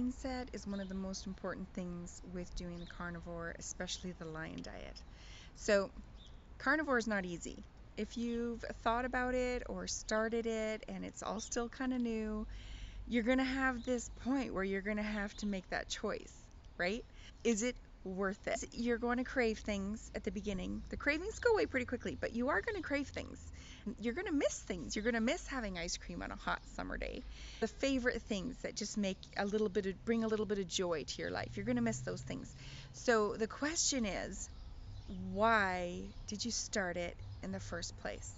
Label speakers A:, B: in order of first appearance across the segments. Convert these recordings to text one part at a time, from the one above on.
A: mindset is one of the most important things with doing the carnivore, especially the lion diet. So, carnivore is not easy. If you've thought about it or started it and it's all still kind of new, you're going to have this point where you're going to have to make that choice, right? Is it worth it? You're going to crave things at the beginning. The cravings go away pretty quickly, but you are going to crave things. You're going to miss things. You're going to miss having ice cream on a hot summer day. The favorite things that just bring a little bit of joy to your life. You're going to miss those things. So the question is, why did you start it in the first place?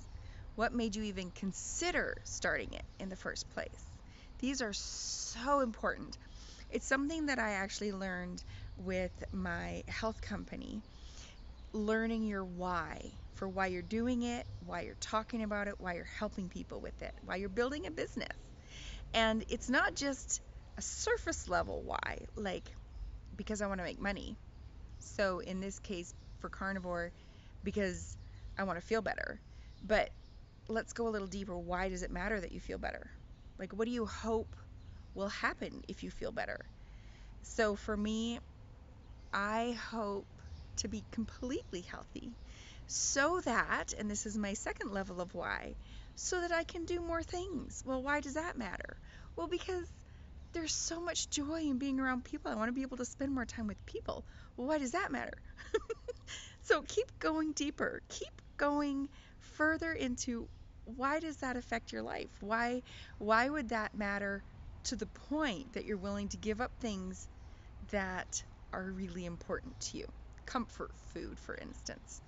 A: What made you even consider starting it in the first place? These are so important. It's something that I actually learned with my health company, learning your why, for why you're doing it, why you're talking about it, why you're helping people with it, why you're building a business. And it's not just a surface level why, like because I want to make money. So in this case for carnivore, because I want to feel better. But let's go a little deeper. Why does it matter that you feel better? Like, what do you hope will happen if you feel better? So for me, I hope to be completely healthy so that, and this is my second level of why, so that I can do more things. Well, why does that matter? Well, because there's so much joy in being around people. I want to be able to spend more time with people. Well, why does that matter? So keep going deeper. Keep going further into why does that affect your life? Why would that matter to the point that you're willing to give up things that are really important to you? Comfort food, for instance,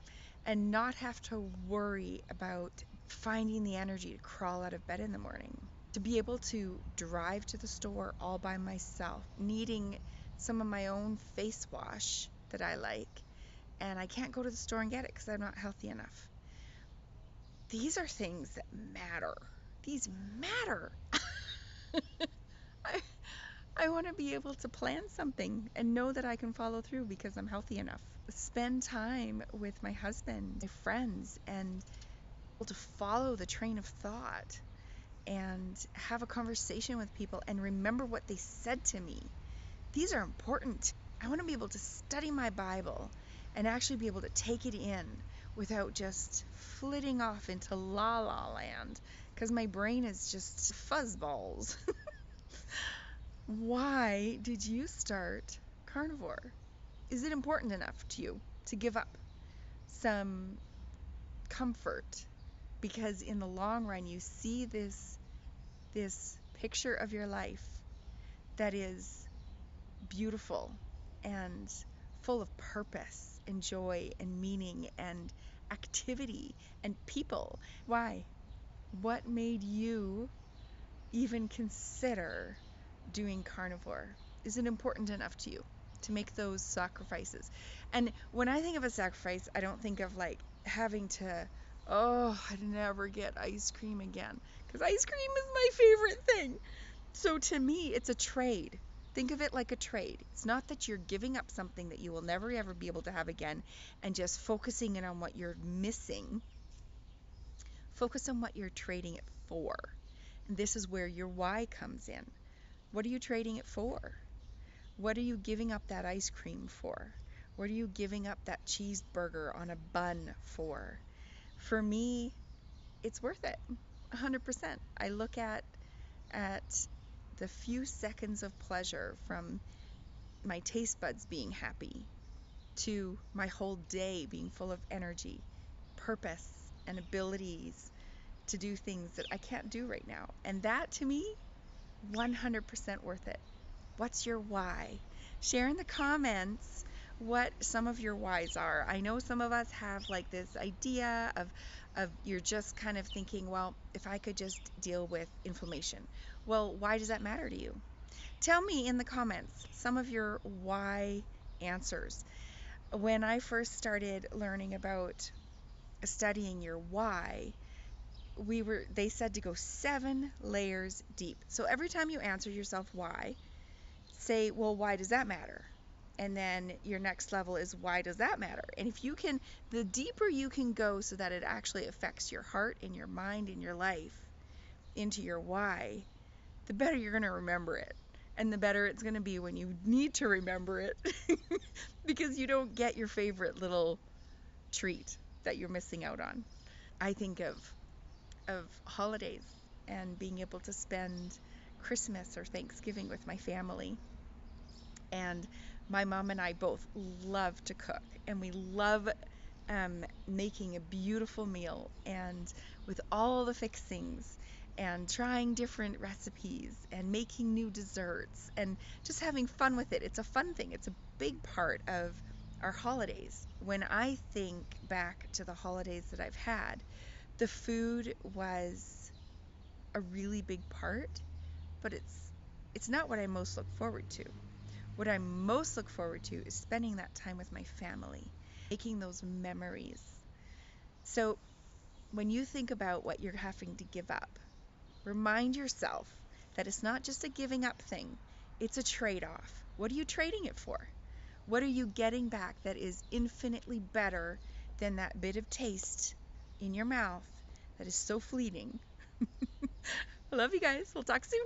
A: and not have to worry about finding the energy to crawl out of bed in the morning, to be able to drive to the store all by myself, needing some of my own face wash that I like, and I can't go to the store and get it because I'm not healthy enough. These are things that matter. These matter. I, I want to be able to plan something and know that I can follow through because I'm healthy enough. Spend time with my husband, my friends, and to follow the train of thought and have a conversation with people and remember what they said to me. These are important. I want to be able to study my Bible and actually be able to take it in without just flitting off into la la land because my brain is just fuzzballs. Why did you start carnivore? Is it important enough to you to give up some comfort? Because in the long run, you see this picture of your life that is beautiful and full of purpose and joy and meaning and activity and people. Why? What made you even consider doing carnivore? Is it important enough to you to make those sacrifices? And when I think of a sacrifice, I don't think of like having to, oh, I'd never get ice cream again, because ice cream is my favorite thing. So to me, it's a trade. Think of it like a trade. It's not that you're giving up something that you will never ever be able to have again and just focusing in on what you're missing. Focus on what you're trading it for. And this is where your why comes in. What are you trading it for? What are you giving up that ice cream for? What are you giving up that cheeseburger on a bun for? For me, it's worth it. 100%. I look at the few seconds of pleasure from my taste buds being happy to my whole day being full of energy, purpose, and abilities to do things that I can't do right now. And that to me, 100% worth it. What's your why? Share in the comments what some of your whys are. I know some of us have like this idea of you're just kind of thinking, well, if I could just deal with inflammation. Well, why does that matter to you? Tell me in the comments some of your why answers. When I first started learning about studying your why, they said to go 7 layers deep. So every time you answer yourself why, say, well, why does that matter? And then your next level is, why does that matter? And if you can, the deeper you can go so that it actually affects your heart and your mind and your life into your why, the better you're going to remember it. And the better it's going to be when you need to remember it because you don't get your favorite little treat that you're missing out on. I think of holidays and being able to spend Christmas or Thanksgiving with my family. And my mom and I both love to cook, and we love making a beautiful meal and with all the fixings and trying different recipes and making new desserts and just having fun with it. It's a fun thing. It's a big part of our holidays. When I think back to the holidays that I've had, the food was a really big part, but it's not what I most look forward to. What I most look forward to is spending that time with my family, making those memories. So when you think about what you're having to give up, remind yourself that it's not just a giving up thing, it's a trade off. What are you trading it for? What are you getting back that is infinitely better than that bit of taste in your mouth that is so fleeting? I love you guys. We'll talk soon.